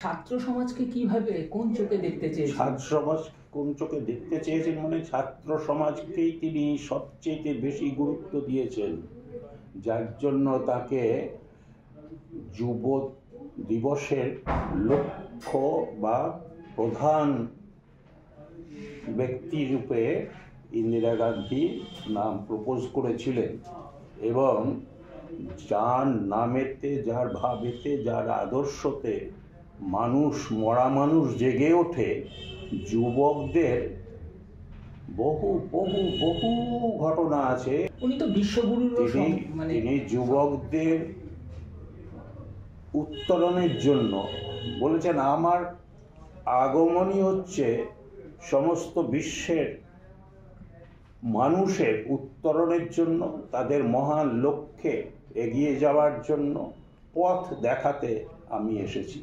ছাত্র সমাজকে কিভাবে কোন চোখে দেখতে চেয়েছেন? ছাত্র সমাজ কোন চোখে দেখতে চেয়েছেন মানে ছাত্র সমাজকেই তিনি সবচেয়ে বেশি গুরুত্ব দিয়েছেন, যার জন্য তাকে যুব দিবসের লক্ষ্য বা প্রধান ব্যক্তি রূপে ইন্দিরা গান্ধী নাম প্রপোজ করেছিলেন। এবং যার নামেতে, যার ভাবেতে, যার আদর্শতে মরা মানুষ জেগে ওঠে, যুবকদের বহু বহু বহু ঘটনা আছে। উনি তো বিশ্বগুরুর তিনি যুবকদের উত্তরণের জন্য বলেছেন, আমার আগমনই হচ্ছে সমস্ত বিশ্বের মানুষের উত্তরণের জন্য, তাদের মহান লক্ষ্যে এগিয়ে যাওয়ার জন্য পথ দেখাতে আমি এসেছি।